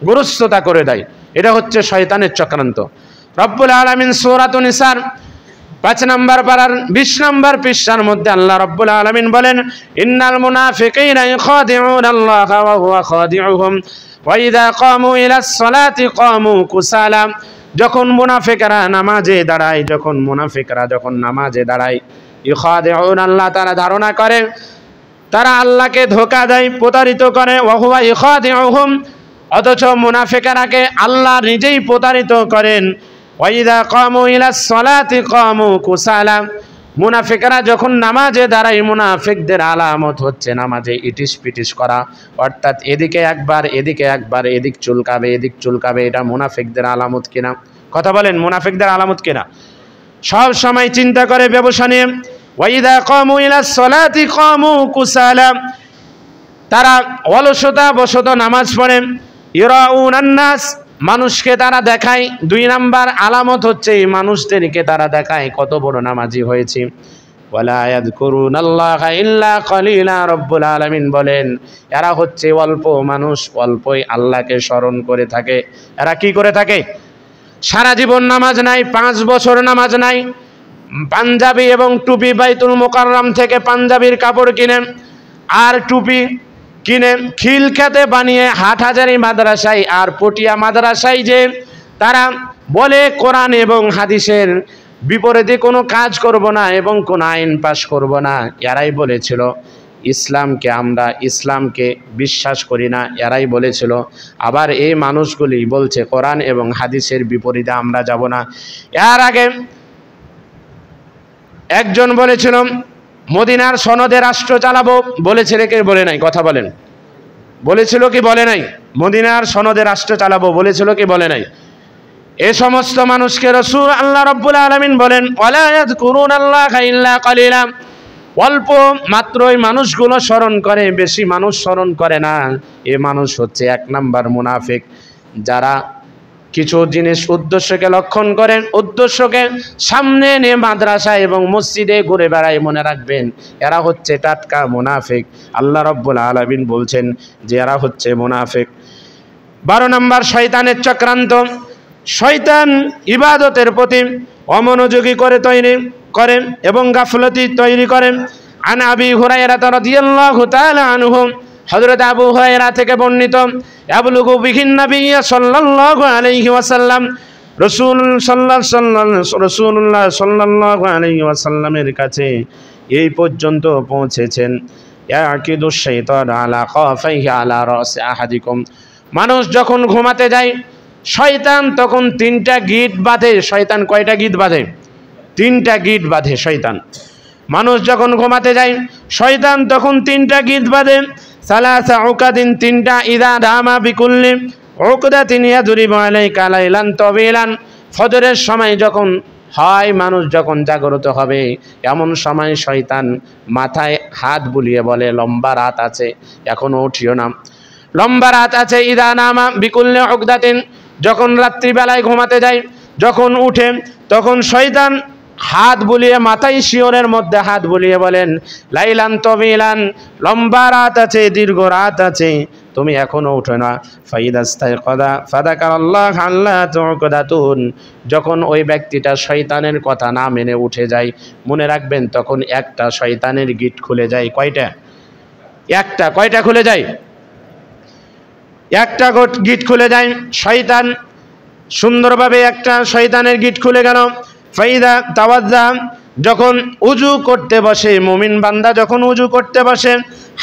গ্রস্ততা করে দেয়, এটা হচ্ছে শয়তানের চক্রান্ত। রব্বুল আলামিন সূরাতুন নিসার 5 নম্বর পারার 20 নম্বর পৃষ্ঠার মধ্যে আল্লাহ রব্বুল আলামিন বলেন, ইন্নাল মুনাফিকিনা ইখাদিউনাল্লাহা ওয়া হুয়া খাদিউহুম ওয়া ইযা কামু ইলাস সালাতি কামু কুসালা। যখন মুনাফিকরা নামাজে দাঁড়ায়, যখন নামাজে দাঁড়ায়, ইখাদিউনাল্লাহ, তারা ধারণা করে তারা আল্লাহকে ধোঁকা দেয়, প্রতারিত করে, ওয়া হুয়া ইখাদিউহুম, অথচ মুনাফিকরাকে আল্লাহ নিজেই প্রতারিত করেন। ওয়াইদা কামু ইলাস সালাতি কামু কুসালা। মুনাফিকরা যখন নামাজে দাঁড়ায়, মুনাফিকদের আলামত হচ্ছে নামাজে ইটিস পিটিস করা, অর্থাৎ এদিকে একবার এদিক চুলকাবে, এটা মুনাফিকদের আলামত কিনা? কথা বলেন, মুনাফিকদের আলামত কিনা? সব সময় চিন্তা করে ব্যবসা নিয়ে। ওয়াইদা কামু ইলাস সালাতি কামু কুসালা, তারা অলসতা বশত নামাজ পড়ে। ইরাউনান নাস, মানুষকে তারা দেখায়। 2 নম্বর আলামত হচ্ছে এই মানুষদেরকে তারা দেখায় কত বড় নামাজি হয়েছে। ওয়ালা ইয়াযকুরুনাল্লাহা ইল্লা কালিলা। রব্বুল আলামিন বলেন এরা হচ্ছে অল্প মানুষ, অল্পই আল্লাহকে স্মরণ করে থাকে। এরা কি করে থাকে? সারা জীবন নামাজ নাই, 5 বছর নামাজ নাই, পাঞ্জাবি এবং টুপি বাইতুল মুকাররম থেকে পাঞ্জাবির কাপড় কিনে আর টুপি কিনে খিলখাতে বানিয়ে হাটহাজারী মাদ্রাসায় আর পটিয়া মাদ্রাসায় যে তারা বলে কোরআন এবং হাদিসের বিপরীতে কোনো কাজ করব না এবং কোনো আইন পাশ করব না, এরাই বলেছিল আমরা ইসলামকে বিশ্বাস করি না, এরাই বলেছিল। আবার এই মানুষগুলি বলছে কোরআন এবং হাদিসের বিপরীতে আমরা যাব না। এর আগে একজন বলেছিল মদিনার সনদে রাষ্ট্র চালাবো, বলেছিল কি বলে নাই? কথা বলেন, বলেছিল কি বলে নাই? মদিনার সনদে রাষ্ট্র চালাবো বলেছিল কি বলে নাই? এই সমস্ত মানুষকে রাসূল আল্লাহ রাব্বুল আলামিন বলেন ওয়ালা ইয়াযকুরুনাল্লাহা ইল্লা কালিলা, অল্প মাত্রই মানুষগুলো স্মরণ করে, বেশি মানুষ স্মরণ করে না। এ মানুষ হচ্ছে 1 নম্বর মুনাফিক, যারা কিছু জিনিস উদ্দেশ্যকে লক্ষণ করেন, উদ্দেশ্যকে সামনে নিয়ে মাদ্রাসা এবং মসজিদে ঘুরে বেড়ায়। মনে রাখবেন এরা হচ্ছে টাটকা মুনাফিক। আল্লাহ রাব্বুল আলামিন বলছেন যে এরা হচ্ছে মুনাফিক। 12 নম্বর শয়তানের চক্রান্ত। শয়তান ইবাদতের প্রতি অমনোযোগী করে এবং গাফলতি তৈরি করেন। আন আবি হুরায়রা রাদিয়াল্লাহু তাআলা আনহু, হযরত আবু হুরায়রা থেকে বর্ণিত, ইয়াবলুগু বিহিন নবী সাল্লাল্লাহু আলাইহি ওয়াসাল্লাম, রাসূলুল্লাহ সাল্লাল্লাহু আলাইহি ওয়াসাল্লামের কাছে এই পর্যন্ত পৌঁছেছেন, ইয়াকিদুশ শাইতান আলা খাফাইহি আলা রাসি আহাদিকুম, মানুষ যখন ঘুমাতে যায় শয়তান তখন 3টা গিট বাঁধে। শয়তান কয়টা গিট বাঁধে? 3টা গিট বাঁধে শয়তান। মানুষ যখন ঘুমাতে যায় শয়তান তখন 3টা গিট বাঁধে। সালাসা উকাদিন, 3টা, ইদা দামা বিকুল্লি উকদাতিন ইয়াদরিবু আলাইকা লাইলান তাবিলান, ফজরের সময় যখন হয় মানুষ যখন জাগ্রত হবে এমন সময় শয়তান মাথায় হাত বুলিয়ে বলে লম্বা রাত আছে, এখনো উঠিও না, লম্বা রাত আছে। ইদা নামা বিকুল্লে উকদাতিন, যখন রাত্রিবেলায় ঘুমাতে যায়, যখন উঠে তখন শয়তান হাত বুলিয়ে মাথায় শিওরের মধ্যে হাত বুলিয়ে বলেন লাইলান তবিলান, লম্বা রাত আছে, দীর্ঘ রাত আছে, তুমি এখনো উঠো না। ফাইদাস্তাইকাযা ফাযাকারাল্লাহ আল্লা তুকদাতুন, যখন ওই ব্যক্তিটা শয়তানের কথা না মেনে উঠে যায়, মনে রাখবেন তখন একটা শয়তানের গিট খুলে যায়। কয়টা? একটা। কয়টা খুলে যায়? একটা গিট খুলে যায়। শয়তান সুন্দরভাবে একটা শয়তানের গিট খুলে গেল। ফাইদা তাওয়াজ্জা, যখন উজু করতে বসে, মুমিন বান্দা যখন উজু করতে বসে,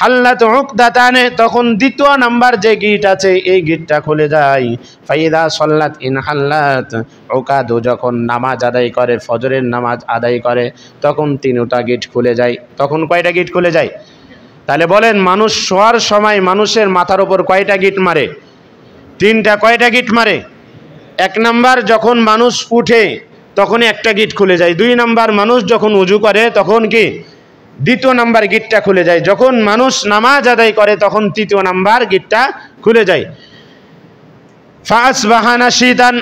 হাল্লাত উকদাতানে, তখন দ্বিতীয় নাম্বার যে গিট আছে এই গিটটা খুলে যায়। ফাইদা সাল্লাত ইন হাল্লাত উকাদু, যখন নামাজ আদায় করে, ফজরের নামাজ আদায় করে, তখন তিনটা গিট খুলে যায়। তখন কয়টা গিট খুলে যায়? তাহলে বলেন মানুষ শোয়ার সময় মানুষের মাথার উপর কয়টা গিট মারে? তিনটা। কয়টা গিট মারে? এক নাম্বার যখন মানুষ উঠে তখন একটা গিট খুলে যায়। দুই নাম্বার মানুষ যখন উজু করে তখন কি? দ্বিতীয় নাম্বার গিটটা খুলে যায়। যখন মানুষ নামাজ আদায় করে তখন তৃতীয় নাম্বার গিটটা খুলে যায়। ফাসবাহা নাশিতান,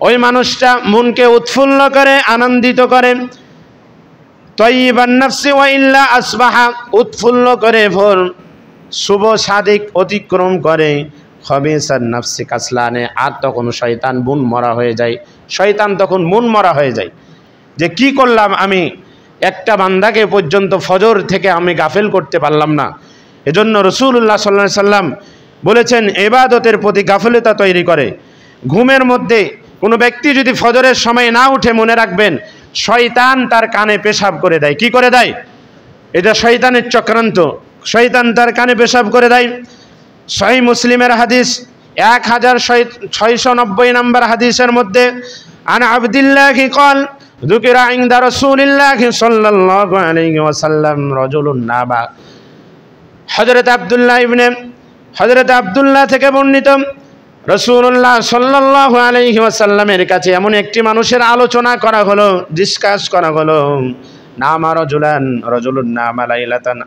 ওই মানুষটা মনকে উৎফুল্ল করে, আনন্দিত করে। তয়্যিবান নাফসি ওয়া ইল্লা আসবাহা, উৎফুল্ল করে ভোর শুভ সাদিক অতিক্রম করে। খবিসান নাফসি কাসলানে, আর তখন শয়তান মন মরা হয়ে যায়। শয়তান তখন মন মরা হয়ে যায় যে কি করলাম আমি, একটা বান্দাকে পর্যন্ত ফজর থেকে আমি গাফেল করতে পারলাম না। এজন্য রাসূলুল্লাহ সাল্লাল্লাহু আলাইহি সাল্লাম বলেছেন ইবাদতের প্রতি গাফলতা তৈরি করে। ঘুমের মধ্যে কোনো ব্যক্তি যদি ফজরের সময় না উঠে, মনে রাখবেন শয়তান তার কানে পেশাব করে দেয়। কি করে দেয়? এটা শয়তানের চক্রান্ত। শয়তান তার কানে পেশাব করে দেয়। সহিহ মুসলিমের হাদিস 1690 নম্বর হাদিসের মধ্যে আন আব্দুল্লাহ قال ذكر عند رسول الله صلى الله عليه وسلم رجل নাবা, হযরত আব্দুল্লাহ থেকে বর্ণিত, রাসূলুল্লাহ সাল্লাল্লাহু আলাইহি ওয়াসাল্লামের কাছে এমন একটি মানুষের আলোচনা করা হলো, ডিসকাস করা হলো। নামা রজুলুন নামা লাইলাতান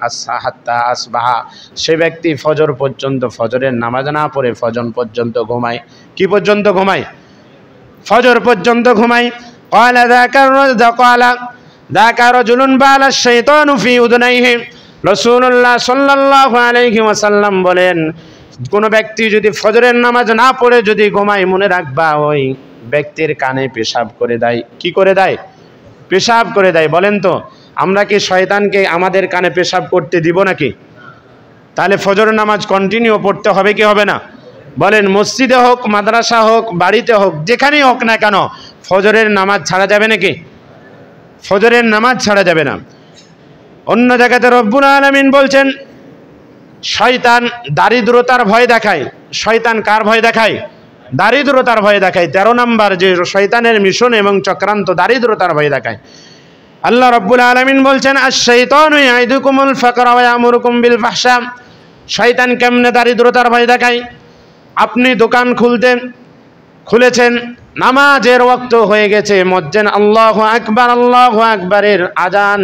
হাত্তা আসবাহা, সে ব্যক্তি ফজর পর্যন্ত, ফজরের নামাজ না পড়ে ফজর পর্যন্ত ঘুমায়। কি পর্যন্ত ঘুমায়? ফজর পর্যন্ত ঘুমায়। ক্বালা যাকা রাজুলুন বালা শাইতানু ফি উযুনাইহি, রাসূলুল্লাহ সাল্লাল্লাহু আলাইহি ওয়াসাল্লাম বলেন কোন ব্যক্তি যদি ফজরের নামাজ না পড়ে যদি ঘুমায়, মনে রাখবা ওই ব্যক্তির কানে পেশাব করে দেয়। কি করে দেয়? পেশাব করে দেয়। বলেন তো আমরা কি শয়তানকে আমাদের কানে পেশাব করতে দিব নাকি? তাহলে ফজর নামাজ কন্টিনিউ পড়তে হবে কি হবে না? বলেন মসজিদে হোক, মাদ্রাসা হোক, বাড়িতে হোক, যেখানেই হোক না কেন ফজরের নামাজ ছাড়া যাবে নাকি? ফজরের নামাজ ছাড়া যাবে না। অন্য জায়গাতে রব্বুল আলামিন বলছেন শয়তান দারিদ্রতার ভয় দেখায়। শয়তান কার ভয় দেখায়? দারিদ্রতার ভয় দেখায়। 13 নম্বর যে শয়তানের মিশন এবং চক্রান্ত, দারিদ্রতার ভয় দেখায়। আল্লাহ রাব্বুল আলামিন বলছেন আশ-শাইতানু ইয়াইদুকুমুল ফাকরা ওয়া ইয়ামুরুকুম বিল ফাহশা। শয়তান কেমনে দারিদ্রতার ভয় দেখায়? আপনি দোকান খুলেছেন, নামাজের ওয়াক্ত হয়ে গেছে, মজ্জেন আল্লাহু আকবারের আজান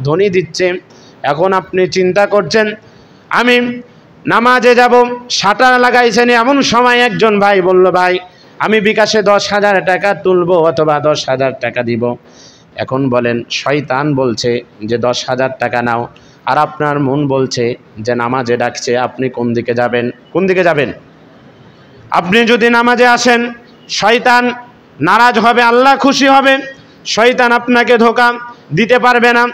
ধ্বনি দিচ্ছে। এখন আপনি চিন্তা করছেন আমি নামাজে যাব, শাটার লাগাইছেন। এমন সময় একজন ভাই বলল, ভাই আমি বিকাশে 10,000 টাকা তুলব অথবা 10,000 টাকা দিব। এখন বলেন শয়তান বলছে যে 10,000 টাকা নাও, আর আপনার মন বলছে যে নামাজে ডাকছে, আপনি কোন দিকে যাবেন? কোন দিকে যাবেন? আপনি যদি নামাজে আসেন শয়তান নারাজ হবে, আল্লাহ খুশি হবে। শয়তান আপনাকে ধোঁকা দিতে পারবে না।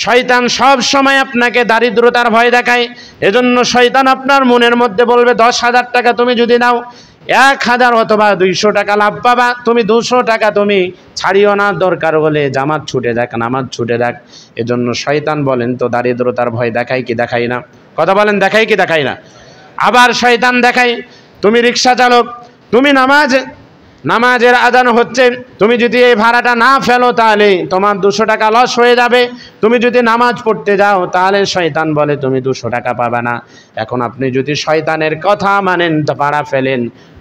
শয়তান সব সময় আপনাকে দারিদ্রতার ভয় দেখায়। এজন্য শয়তান আপনার মনের মধ্যে বলবে 10,000 টাকা তুমি যদি নাও 1,000 অথবা 200 টাকা লাভ পাবা, তুমি 200 টাকা তুমি ছাড়িও না, দরকার হলে জামাত ছুটে যাক, নামাজ ছুটে যাক। এজন্য শয়তান বলেন তো দারিদ্রতার ভয় দেখায় কি দেখায় না? কথা বলেন দেখায় কি দেখায় না? আবার শয়তান দেখায় তুমি রিক্সা চালক, তুমি নামাজের আজান হচ্ছে, তুমি যদি এই ভাড়াটা না ফেলো তাহলে তোমার 200 টাকা লস হয়ে যাবে। তুমি যদি নামাজ পড়তে যাও তাহলে শয়তান বলে তুমি 200 টাকা পাবে না। এখন আপনি যদি শয়তানের কথা মানেন, ভাড়া ফেলেন,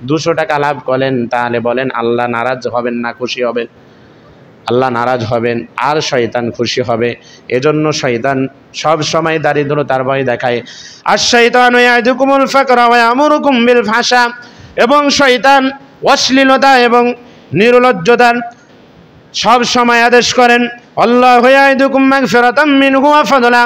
200 টাকা লাভ করেন, তাহলে বলেন আল্লাহ নারাজ হবেন না খুশি হবেন? আল্লাহ নারাজ হবেন আর শয়তান খুশি হবে। এজন্য শয়তান সব সময় দারিদ্রতার ভয় দেখায়। আর শয়তান ইয়াইদুকুমুল ফাকরা ওয়া ইয়ামুরুকুম বিল ফাহশা, এবং শয়তান অশ্লীলতা এবং নির্লজ্জতার সব সময় আদেশ করেন। আল্লাহু ইয়াইদুকুম মাগফিরাতাম মিনহু ওয়া ফাদলা,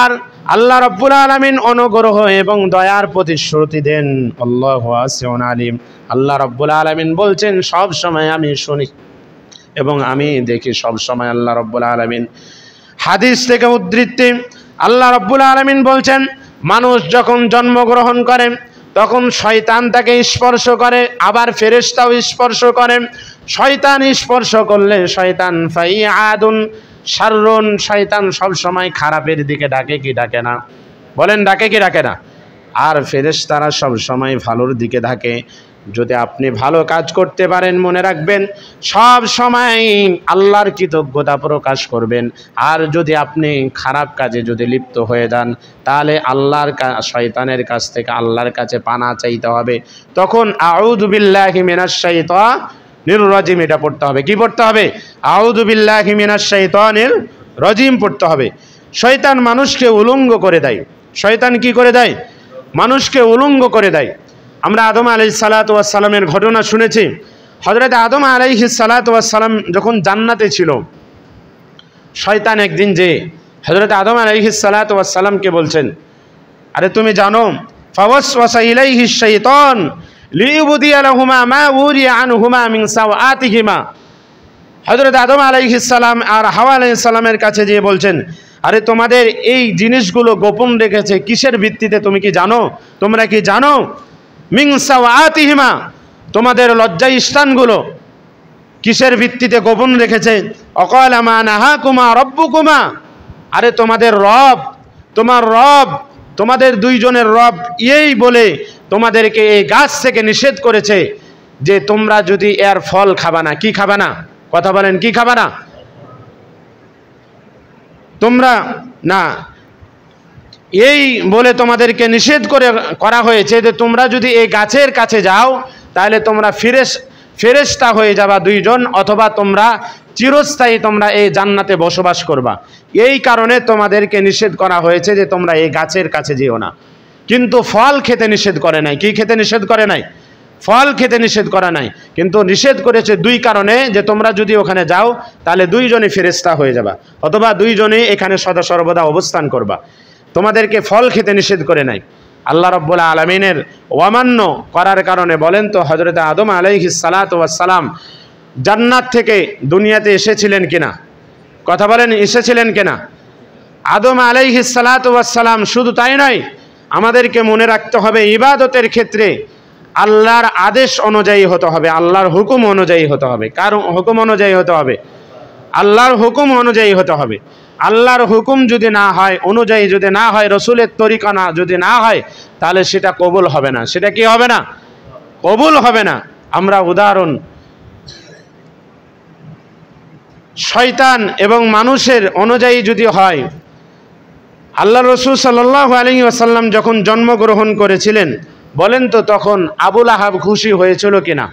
আর আল্লাহ রাব্বুল আলামিন অনুগ্রহ এবং দয়ার প্রতিশ্রুতি দেন। আল্লাহু ওয়াসিউন আলিম। আল্লাহ রাব্বুল আলামিন বলছেন সব সময় আমি শুনি এবং আমি দেখি সব সময়। আল্লাহ রাব্বুল আলামিন হাদিস থেকে উদ্ধৃতি, আল্লাহ রাব্বুল আলামিন বলছেন মানুষ যখন জন্মগ্রহণ করে তখন শয়তান তাকে স্পর্শ করে, আবার ফেরেশতাও স্পর্শ করে। শয়তান স্পর্শ করলে শয়তান ফাইআদুন শাররুন, শয়তান সব সময় খারাপের দিকে ডাকে কি ডাকে না? বলেন ডাকে কি ডাকে না? আর ফেরেশতারা সব সময় ভালোর দিকে ডাকে। যদি আপনি ভালো কাজ করতে পারেন মনে রাখবেন সব সময় আল্লাহর কৃতজ্ঞতা প্রকাশ করবেন। আর যদি আপনি খারাপ কাজে যদি লিপ্ত হয়ে যান তাহলে শয়তানের কাছ থেকে আল্লাহর কাছে পানা চাইতে হবে। তখন আউযু বিল্লাহি মিনাশ শাইতানির রাজিম এটা পড়তে হবে। কি পড়তে হবে? আউযু বিল্লাহি মিনাশ শাইতানির রাজিম পড়তে হবে। শয়তান মানুষকে উলঙ্গ করে দেয়। শয়তান কি করে দেয়? মানুষকে উলঙ্গ করে দেয়। আমরা আদম আলাইহিস সালাতু ওয়াস সালামের ঘটনা শুনেছি। হযরত আদম আলাইহিস সালাতু ওয়াস সালাম যখন জান্নাতে ছিল, শয়তান একদিন যে হযরত আদম আলাইহিস সালাতু ওয়াস সালামকে বলছেন, আরে তুমি জানো ফাওয়াসওয়াসা ইলাইহিশ শাইতান লিইউবদিয়া লাহুমা মা উরিয়া আনহুমা মিন সাওআতিহিমা। হযরত আদম আলাইহিস সালাম আর হাওয়া আলাইহিস সালামের কাছে গিয়ে বলছেন, আরে তোমাদের এই জিনিসগুলো গোপন রেখেছে কিসের ভিত্তিতে তুমি কি জানো? তোমরা কি জানো? মিন সাওআতিহিমা, তোমাদের লজ্জা স্থানগুলো কিসের ভিত্তিতে গোপন রেখেছে? অকালা মা নাহাকুমা রব্বুকুমা, আরে তোমাদের রব, তোমার রব, তোমাদের দুইজনের রব এই বলে তোমাদেরকে এই গাছ থেকে নিষেধ করেছে যে তোমরা যদি এর ফল খাবা না। কি খাবা না? কথা বলেন, কি খাবা না? তোমরা না, এই বলে তোমাদেরকে নিষেধ করা হয়েছে যে তোমরা যদি এই গাছের কাছে যাও তাহলে তোমরা ফেরেশতা হয়ে যাবা দুইজন, অথবা তোমরা চিরস্থায়ী তোমরা এই জান্নাতে বসবাস করবা। এই কারণে তোমাদেরকে নিষেধ করা হয়েছে যে তোমরা এই গাছের কাছে যেও না। কিন্তু ফল খেতে নিষেধ করে নাই। কি খেতে নিষেধ করে নাই? ফল খেতে নিষেধ করা নাই, কিন্তু নিষেধ করেছে দুই কারণে, যে তোমরা যদি ওখানে যাও তাহলে দুইজনই ফেরেশতা হয়ে যাবা, অথবা দুইজনই এখানে সদা সর্বদা অবস্থান করবা। তোমাদেরকে ফল খেতে নিষেধ করে নাই। আল্লাহ রাব্বুল আলামিনের অমান্য করার কারণে বলেন তো হযরত আদম আলাইহিস সালাতু ওয়াস সালাম জান্নাত থেকে দুনিয়াতে এসেছিলেন কিনা? কথা বলেন, এসেছিলেন কিনা? আদম আলাইহিস সালাতু ওয়াস সালাম শুধু তাই নয়, আমাদেরকে মনে রাখতে হবে ইবাদতের ক্ষেত্রে আল্লাহর আদেশ অনুযায়ী হতে হবে, আল্লাহর হুকুম অনুযায়ী হতে হবে। কার হুকুম অনুযায়ী হতে হবে? আল্লাহর হুকুম অনুযায়ী হতে হবে। আল্লাহর হুকুম যদি না হয়, অনুযায়ী যদি না হয়, রসুলের তরিকা না যদি না হয়, তাহলে সেটা কবুল হবে না। সেটা কি হবে না? কবুল হবে না। আমরা উদাহরণ, শয়তান এবং মানুষের অনুযায়ী যদি হয়, আল্লাহ রসুল সাল্লাল্লাহু আলাইহি ওয়াসাল্লাম যখন জন্মগ্রহণ করেছিলেন বলেন তো তখন আবুল আহাব খুশি হয়েছিল কিনা?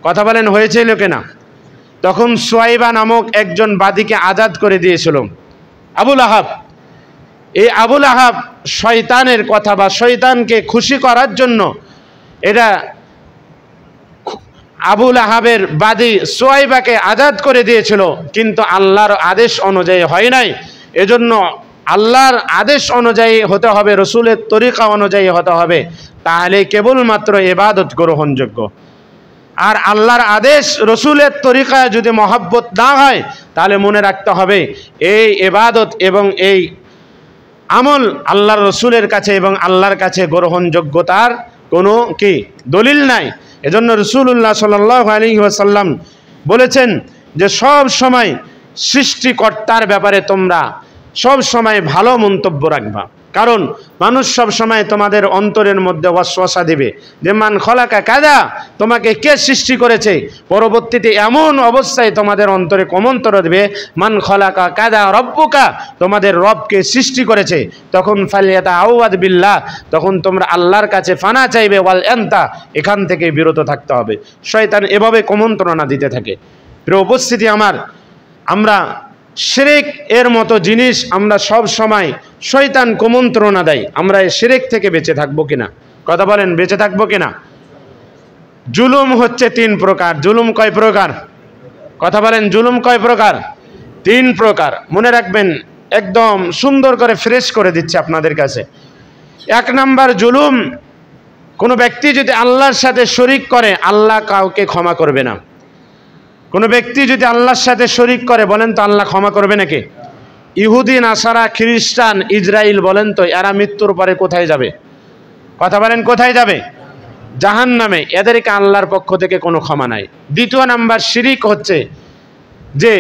কথা বলেন, হয়েছিল কিনা? তখন সুয়াইবা নামক একজন বাদীকে আজাদ করে দিয়েছিল আবুল আহাব। এই আবুল আহাব শয়তানের কথা বা শয়তানকে খুশি করার জন্য এটা আবুল আহাবের বাদী সুয়াইবাকে আজাদ করে দিয়েছিল, কিন্তু আল্লাহর আদেশ অনুযায়ী হয় নাই। এজন্য আল্লাহর আদেশ অনুযায়ী হতে হবে, রসুলের তরিকা অনুযায়ী হতে হবে, তাহলে কেবলমাত্র ইবাদত গ্রহণযোগ্য। আর আল্লাহর আদেশ রসুলের তরিকায় যদি মহব্বত না হয় তাহলে মনে রাখতে হবে এই ইবাদত এবং এই আমল আল্লাহর রসুলের কাছে এবং আল্লাহর কাছে গ্রহণযোগ্যতার কোনো কি দলিল নাই। এজন্য রাসূলুল্লাহ সাল্লাল্লাহু আলাইহি ওয়াসাল্লাম বলেছেন যে সব সময় সৃষ্টিকর্তার ব্যাপারে তোমরা সব সময় ভালো মন্তব্য রাখবা, কারণ মানুষ সব সময় তোমাদের অন্তরের মধ্যে ওয়াসওয়াসা দিবে যে মান খলাকা কাযা, তোমাকে কে সৃষ্টি করেছে। পরবর্তীতে এমন অবস্থায় তোমাদের অন্তরে কমন্তর দেবে মান খলাকা কাযা রব্বুকা, তোমাদের রবকে সৃষ্টি করেছে। তখন ফালিয়াতাআওয়াদ বিল্লাহ, তখন তোমরা আল্লাহর কাছে ফানা চাইবে, ওয়াল আনতা, এখান থেকে বিরত থাকতে হবে। শয়তান এভাবে কুমন্ত্রণা দিতে থাকে। প্রিয় উপস্থিতি আমার, আমরা শিরক এর মতো জিনিস আমরা সব সময় শয়তান কুমন্ত্রণা দেয়, আমরা এই শিরক থেকে বেঁচে থাকবো কিনা? কথা বলেন, বেঁচে থাকবো কিনা? জুলুম হচ্ছে 3 প্রকার। জুলুম কয় প্রকার? কথা বলেন, জুলুম কয় প্রকার? 3 প্রকার। মনে রাখবেন, একদম সুন্দর করে ফ্রেশ করে দিচ্ছে আপনাদের কাছে। 1 নাম্বার জুলুম, কোনো ব্যক্তি যদি আল্লাহর সাথে শরিক করে, আল্লাহ কাউকে ক্ষমা করবে না। কোনো ব্যক্তি যদি আল্লাহর সাথে শরিক করে, বলেন তো আল্লাহ ক্ষমা করবে নাকি? ইহুদি, নাসারা, খ্রিস্টান, ইসরায়েল, বলেন তো এরা মৃত্যুর পরে কোথায় যাবে? কথা বলেন, কোথায় যাবে? জাহান্নামে। এদেরকে আল্লাহর পক্ষ থেকে কোনো ক্ষমা নাই। 2 নাম্বার শিরিক হচ্ছে যে,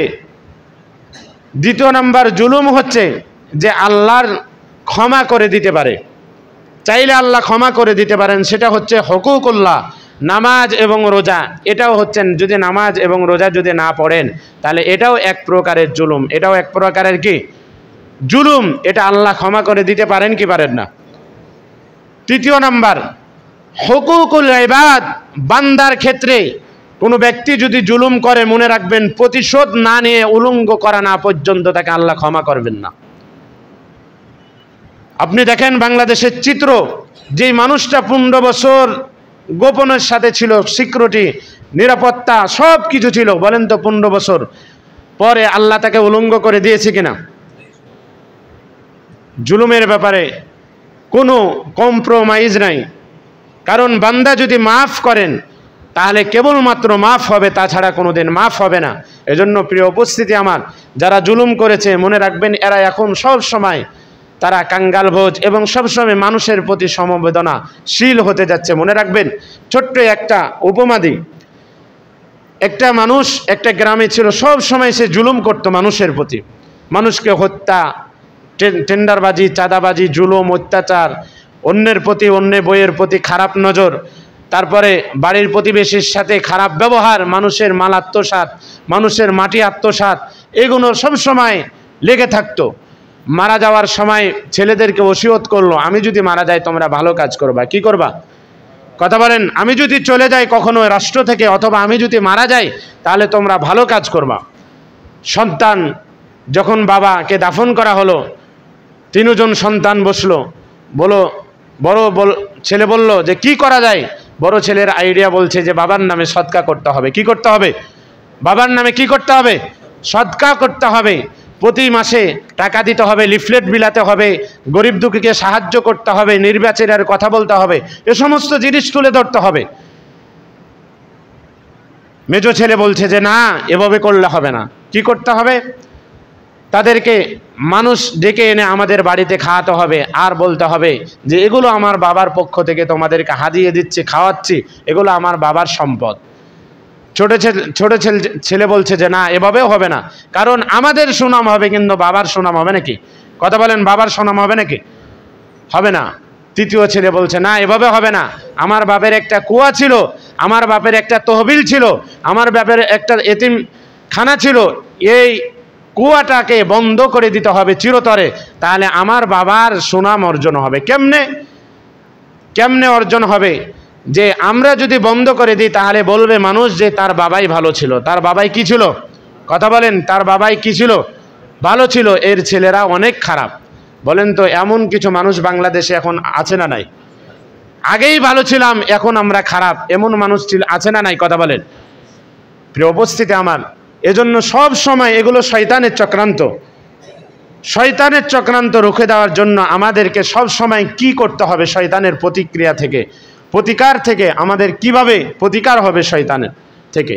2 নাম্বার জুলুম হচ্ছে যে আল্লাহর ক্ষমা করে দিতে পারে, চাইলে আল্লাহ ক্ষমা করে দিতে পারেন, সেটা হচ্ছে হুকুকুল্লাহ, নামাজ এবং রোজা। এটাও হচ্ছেন, যদি নামাজ এবং রোজা যদি না পড়েন তাহলে এটাও এক প্রকারের জুলুম, এটাও এক প্রকারের কি জুলুম। এটা আল্লাহ ক্ষমা করে দিতে পারেন কি পারেন না? 3 নাম্বার হুকুকুল ইবাদ, বান্দার ক্ষেত্রে কোনো ব্যক্তি যদি জুলুম করে, মনে রাখবেন প্রতিশোধ না নিয়ে, উলঙ্গ করা না পর্যন্ত তাকে আল্লাহ ক্ষমা করবেন না। আপনি দেখেন বাংলাদেশের চিত্র, যেই মানুষটা 15 বছর গোপনের সাথে ছিল, সিকিউরিটি, নিরাপত্তা সব কিছু ছিল, বলেন তো 15 বছর পরে আল্লাহ তাকে উলঙ্গ করে দিয়েছে কিনা? জুলুমের ব্যাপারে কোনো কম্প্রোমাইজ নাই, কারণ বান্দা যদি মাফ করেন তাহলে কেবলমাত্র মাফ হবে, তাছাড়া কোনোদিন মাফ হবে না। এজন্য প্রিয় উপস্থিতি আমার, যারা জুলুম করেছে মনে রাখবেন এরা এখন সব সময় তারা কাঙ্গালভোজ এবং সবসময় মানুষের প্রতি সমবেদনাশীল হতে যাচ্ছে। মনে রাখবেন, ছোট্ট একটা উপমা দিই। একটা মানুষ একটা গ্রামে ছিল, সব সময় সে জুলুম করত মানুষের প্রতি, মানুষকে হত্যা, টেন্ডারবাজি, চাঁদাবাজি, জুলুম, অত্যাচার, অন্যের প্রতি, অন্য বইয়ের প্রতি খারাপ নজর, তারপরে বাড়ির প্রতিবেশীর সাথে খারাপ ব্যবহার, মানুষের মাল আত্মসাৎ, মানুষের মাটি আত্মসাৎ, এগুলো সবসময় লেগে থাকতো। মারা যাওয়ার সময় ছেলেদেরকে ওসিয়ত করলো, আমি যদি মারা যাই তোমরা ভালো কাজ করবা। কি করবা? কথা বলেন, আমি যদি চলে যাই কখনো রাষ্ট্র থেকে, অথবা আমি যদি মারা যাই তাহলে তোমরা ভালো কাজ করবা। সন্তান যখন বাবাকে দাফন করা হলো, 3 জন সন্তান বসলো, বড় ছেলে বলল যে কি করা যায়? বড় ছেলের আইডিয়া বলছে যে বাবার নামে সদকা করতে হবে। কি করতে হবে? বাবার নামে কি করতে হবে? সদকা করতে হবে। প্রতি মাসে টাকা দিতে হবে, লিফলেট বিলাতে হবে, গরিব দুঃখীকে সাহায্য করতে হবে, নির্বাচনের কথা বলতে হবে, এ সমস্ত জিনিস তুলে ধরতে হবে। মেজো ছেলে বলছে যে না, এভাবে করলে হবে না। কি করতে হবে? তাদেরকে মানুষ ডেকে এনে আমাদের বাড়িতে খাওয়াতে হবে, আর বলতে হবে যে এগুলো আমার বাবার পক্ষ থেকে তোমাদেরকে হাদিয়ে দিচ্ছি, খাওয়াচ্ছি, এগুলো আমার বাবার সম্পদ। ছোট ছেলে বলছে যে না, এভাবেও হবে না, কারণ আমাদের সুনাম হবে কিন্তু বাবার সুনাম হবে নাকি? কথা বলেন, বাবার সুনাম হবে নাকি? হবে না। 3য় ছেলে বলছে না, এভাবে হবে না, আমার বাপের একটা কুয়া ছিল, আমার বাপের একটা তহবিল ছিল, আমার বাপের একটা এতিমখানা ছিল, এই কুয়াটাকে বন্ধ করে দিতে হবে চিরতরে, তাহলে আমার বাবার সুনাম অর্জন হবে। কেমনে অর্জন হবে? যে আমরা যদি বন্ধ করে দিই তাহলে বলবে মানুষ যে তার বাবাই ভালো ছিল। তার বাবাই কি ছিল? কথা বলেন, তার বাবাই কি ছিল? ভালো ছিল, এর ছেলেরা অনেক খারাপ। বলেন তো এমন কিছু মানুষ বাংলাদেশে এখন আছে না নাই? আগেই ভালো ছিলাম, এখন আমরা খারাপ, এমন মানুষ আছে না নাই? কথা বলেন। প্রিয় উপস্থিতি আমার, এজন্য সব সময় এগুলো শয়তানের চক্রান্ত। শয়তানের চক্রান্ত রুখে দেওয়ার জন্য আমাদেরকে সব সময় কি করতে হবে? শয়তানের প্রতিকার থেকে আমাদের কিভাবে প্রতিকার হবে শয়তানের থেকে?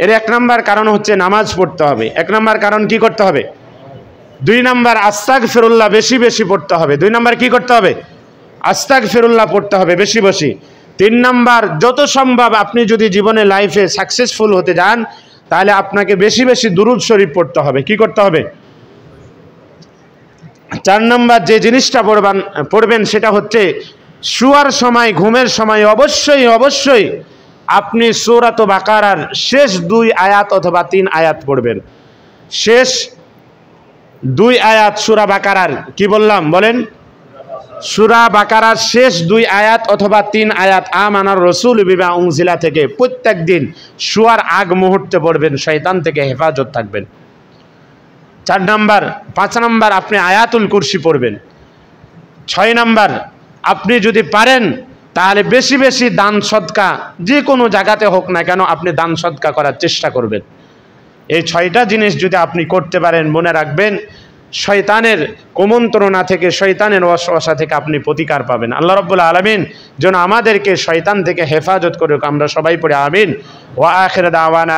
এর 1 নাম্বার কারণ হচ্ছে নামাজ পড়তে হবে। 1 নাম্বার কারণ কি করতে হবে? 2 নাম্বার আস্তাগফিরুল্লাহ বেশি বেশি পড়তে হবে। 2 নাম্বার কি করতে হবে? আস্তাগফিরুল্লাহ পড়তে হবে বেশি বেশি। 3 নাম্বার, যত সম্ভব আপনি যদি জীবনে লাইফে সাকসেসফুল হতে যান তাহলে আপনাকে বেশি বেশি দুরূদ শরীফ পড়তে হবে। কি করতে হবে? 4 নাম্বার যে জিনিসটা পড়বেন সেটা হচ্ছে শুয়ার সময়, ঘুমের সময় অবশ্যই আপনি সূরাত বাকারার শেষ 2 আয়াত অথবা 3 আয়াত পড়বেন। শেষ 2 আয়াত সূরা বাকারার, কি বললাম বলেন? সূরা বাকারার শেষ 2 আয়াত অথবা 3 আয়াত আমানার রাসূল বিমা উনজিলা থেকে প্রত্যেক দিন শোয়ার আগ মুহূর্তে পড়বেন, শয়তান থেকে হেফাজত থাকবেন। 5 নাম্বার আপনি আয়াতুল কুরসি পড়বেন। 6 নাম্বার আপনি যদি পারেন তাহলে বেশি বেশি দান সদকা যে কোনো জায়গাতে হোক না কেন আপনি দান সদকা করার চেষ্টা করবেন। এই 6টা জিনিস যদি আপনি করতে পারেন, মনে রাখবেন শয়তানের কুমন্ত্রণা থেকে, শয়তানের ওয়াসওয়াসা থেকে আপনি প্রতিকার পাবেন। আল্লাহ রাব্বুল আলামিন যেন আমাদেরকে শয়তান থেকে হেফাজত করুক। আমরা সবাই পড়ে আমিন। ওয়া আখির দাওয়ানা।